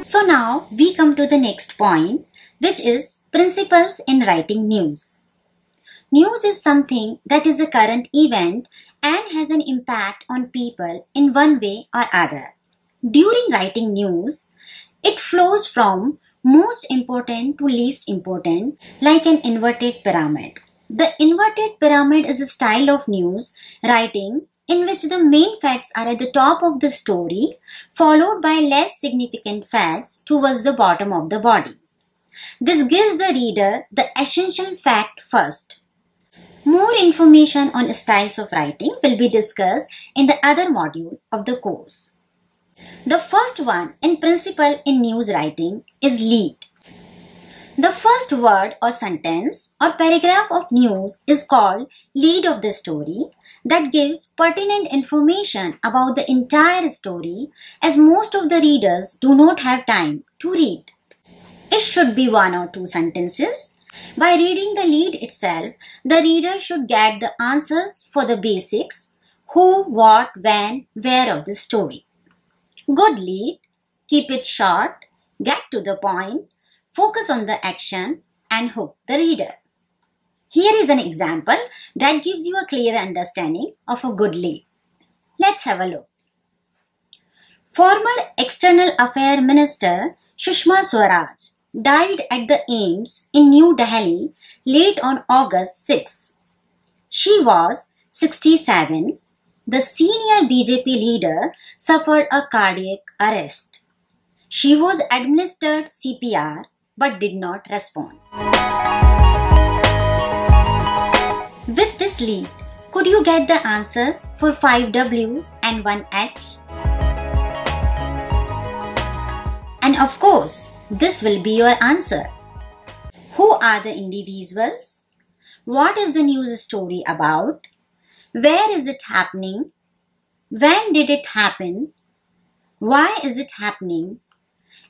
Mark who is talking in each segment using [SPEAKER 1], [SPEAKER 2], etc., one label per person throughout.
[SPEAKER 1] So now we come to the next point, which is principles in writing news. News is something that is a current event and has an impact on people in one way or other. During writing news, it flows from most important to least important, like an inverted pyramid. The inverted pyramid is a style of news writing in which the main facts are at the top of the story, followed by less significant facts towards the bottom of the body. This gives the reader the essential fact first. More information on styles of writing will be discussed in the other module of the course. The first one in principle in news writing is lead. The first word or sentence or paragraph of news is called lead of the story, that gives pertinent information about the entire story, as most of the readers do not have time to read. It should be 1 or 2 sentences. By reading the lead itself, the reader should get the answers for the basics: who, what, when, where of the story. Good lead, keep it short, get to the point, focus on the action and hook the reader. Here is an example that gives you a clear understanding of a good lead. Let's have a look. Former External Affairs Minister Sushma Swaraj died at the AIIMS in New Delhi late on August 6. She was 67. The senior BJP leader suffered a cardiac arrest. She was administered CPR but did not respond. With this lead, could you get the answers for 5 W's and 1 H? And of course, this will be your answer. Who are the individuals? What is the news story about? Where is it happening? When did it happen? Why is it happening?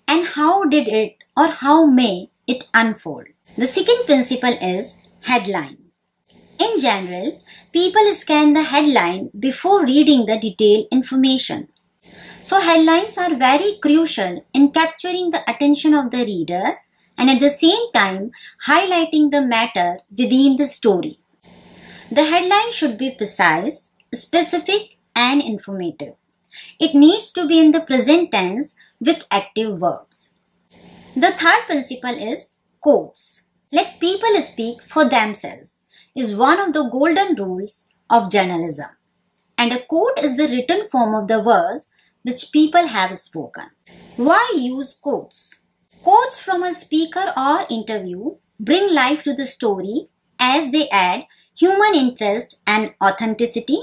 [SPEAKER 1] And how did it or how may it unfold? The second principle is headline. In general, people scan the headline before reading the detailed information. So headlines are very crucial in capturing the attention of the reader and at the same time highlighting the matter within the story. The headline should be precise, specific and informative. It needs to be in the present tense with active verbs. The third principle is quotes. Let people speak for themselves is one of the golden rules of journalism. And a quote is the written form of the words which people have spoken. Why use quotes? Quotes from a speaker or interview bring life to the story as they add human interest and authenticity.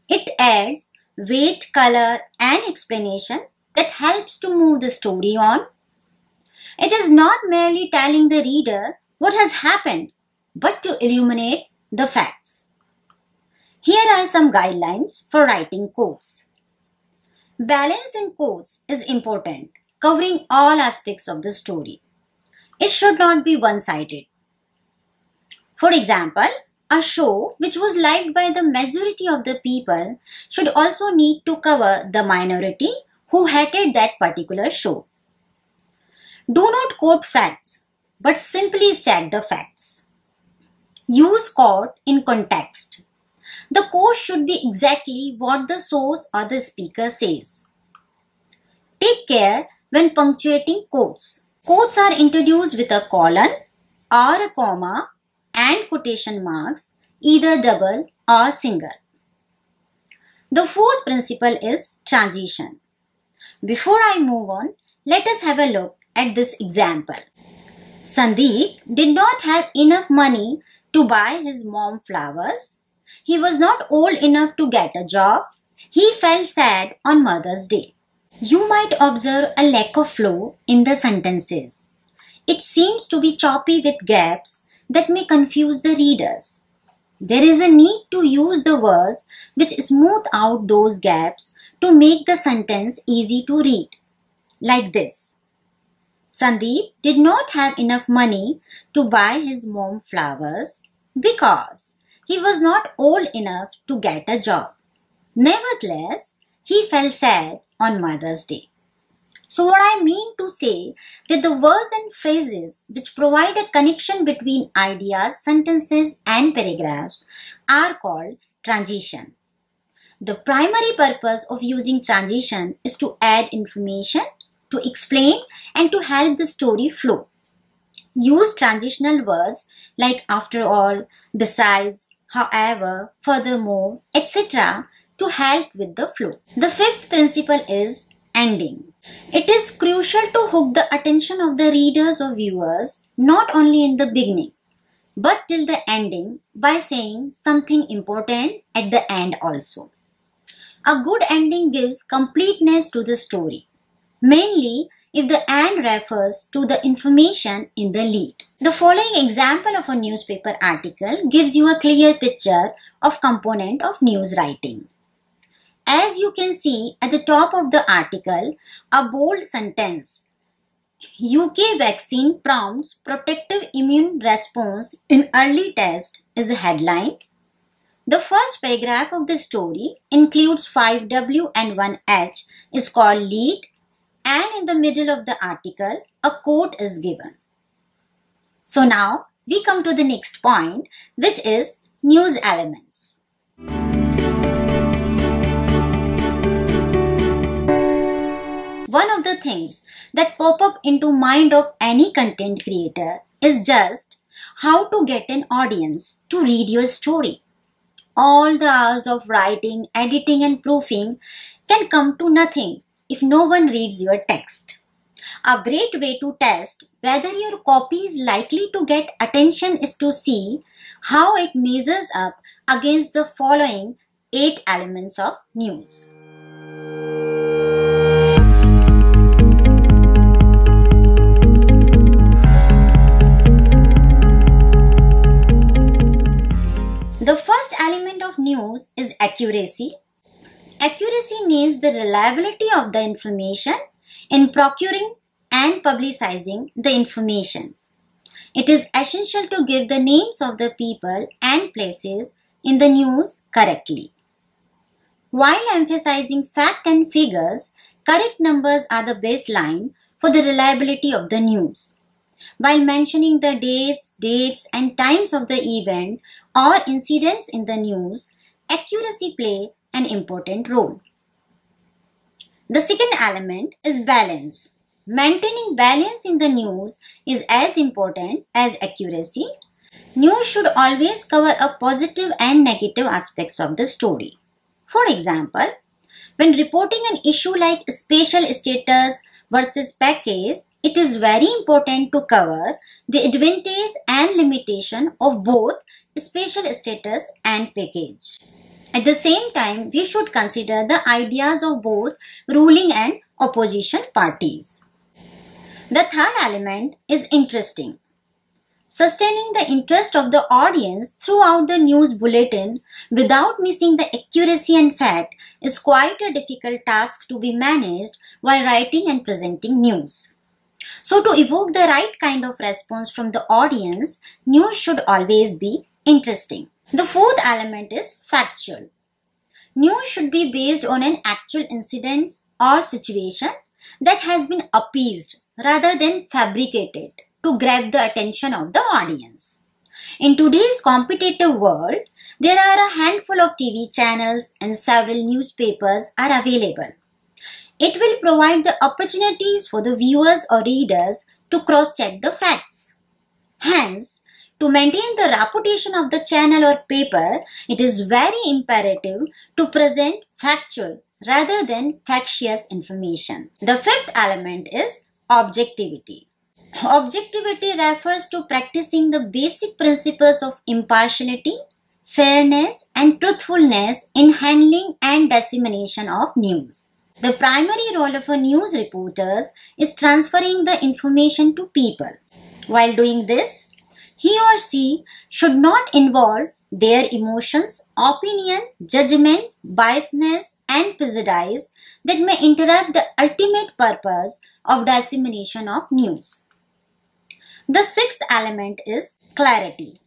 [SPEAKER 1] It adds weight, color and explanation that helps to move the story on. It is not merely telling the reader what has happened, but to illuminate the facts. Here are some guidelines for writing quotes. Balance in quotes is important, covering all aspects of the story. It should not be one-sided. For example, a show which was liked by the majority of the people should also need to cover the minority who hated that particular show. Do not quote facts, but simply state the facts. Use quote in context. The quote should be exactly what the source or the speaker says. Take care when punctuating quotes. Quotes are introduced with a colon or a comma and quotation marks, either double or single. The fourth principle is transition. Before I move on, let us have a look at this example. Sandeep did not have enough money to buy his mom flowers. He was not old enough to get a job. He felt sad on Mother's Day. You might observe a lack of flow in the sentences. It seems to be choppy with gaps that may confuse the readers. There is a need to use the words which smooth out those gaps to make the sentence easy to read. Like this. Sandeep did not have enough money to buy his mom flowers because he was not old enough to get a job. Nevertheless, he felt sad on Mother's Day. So what I mean to say that the words and phrases which provide a connection between ideas, sentences and paragraphs are called transition. The primary purpose of using transition is to add information, to explain and to help the story flow. Use transitional words like after all, besides, however, furthermore, etc. to help with the flow. The fifth principle is ending. It is crucial to hook the attention of the readers or viewers not only in the beginning but till the ending by saying something important at the end also. A good ending gives completeness to the story, mainly if the end refers to the information in the lead. The following example of a newspaper article gives you a clear picture of component of news writing. As you can see at the top of the article, a bold sentence, UK vaccine prompts protective immune response in early test is a headline. The first paragraph of the story includes 5W and 1H is called lead, and in the middle of the article, a quote is given. So now we come to the next point, which is news elements. One of the things that pop up into mind of any content creator is just how to get an audience to read your story. All the hours of writing, editing and proofing can come to nothing if no one reads your text. A great way to test whether your copy is likely to get attention is to see how it measures up against the following 8 elements of news. The first element of news is accuracy. Accuracy means the reliability of the information in procuring and publicizing the information. It is essential to give the names of the people and places in the news correctly. While emphasizing fact and figures, correct numbers are the baseline for the reliability of the news. While mentioning the days, dates and times of the event or incidents in the news, accuracy plays an important role. The second element is balance. Maintaining balance in the news is as important as accuracy. News should always cover a positive and negative aspects of the story. For example, when reporting an issue like special status versus package, it is very important to cover the advantage and limitation of both special status and package. At the same time, we should consider the ideas of both ruling and opposition parties. The third element is interesting. Sustaining the interest of the audience throughout the news bulletin without missing the accuracy and fact is quite a difficult task to be managed while writing and presenting news. So to evoke the right kind of response from the audience, news should always be interesting. The fourth element is factual. News should be based on an actual incident or situation that has been appeased rather than fabricated to grab the attention of the audience. In today's competitive world, there are a handful of TV channels and several newspapers are available. It will provide the opportunities for the viewers or readers to cross-check the facts. Hence, to maintain the reputation of the channel or paper, it is very imperative to present factual rather than factious information. The fifth element is objectivity. Objectivity refers to practicing the basic principles of impartiality, fairness and truthfulness in handling and dissemination of news. The primary role of a news reporter is transferring the information to people. While doing this, he or she should not involve their emotions, opinion, judgment, biasness and prejudice that may interrupt the ultimate purpose of dissemination of news. The sixth element is clarity.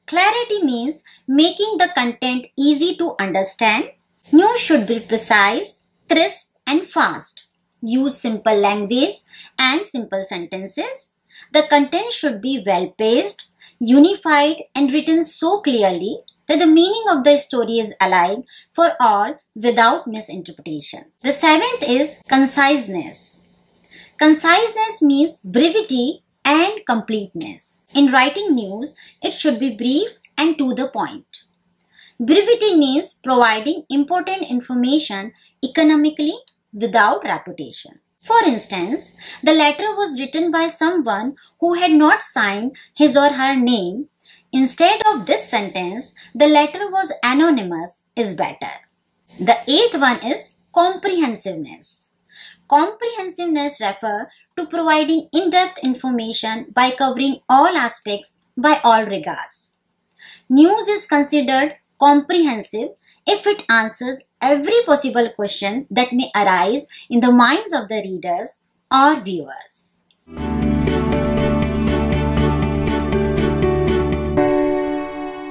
[SPEAKER 1] Clarity means making the content easy to understand. News should be precise, crisp and fast. use simple language and simple sentences. The content should be well-paced, unified, and written so clearly that the meaning of the story is alive for all without misinterpretation. The seventh is conciseness. Conciseness means brevity and completeness. In writing news, it should be brief and to the point. Brevity means providing important information economically without repetition. For instance, the letter was written by someone who had not signed his or her name. Instead of this sentence, the letter was anonymous is better. The eighth one is comprehensiveness. Comprehensiveness refers to providing in-depth information by covering all aspects by all regards. News is considered comprehensive if it answers every possible question that may arise in the minds of the readers or viewers.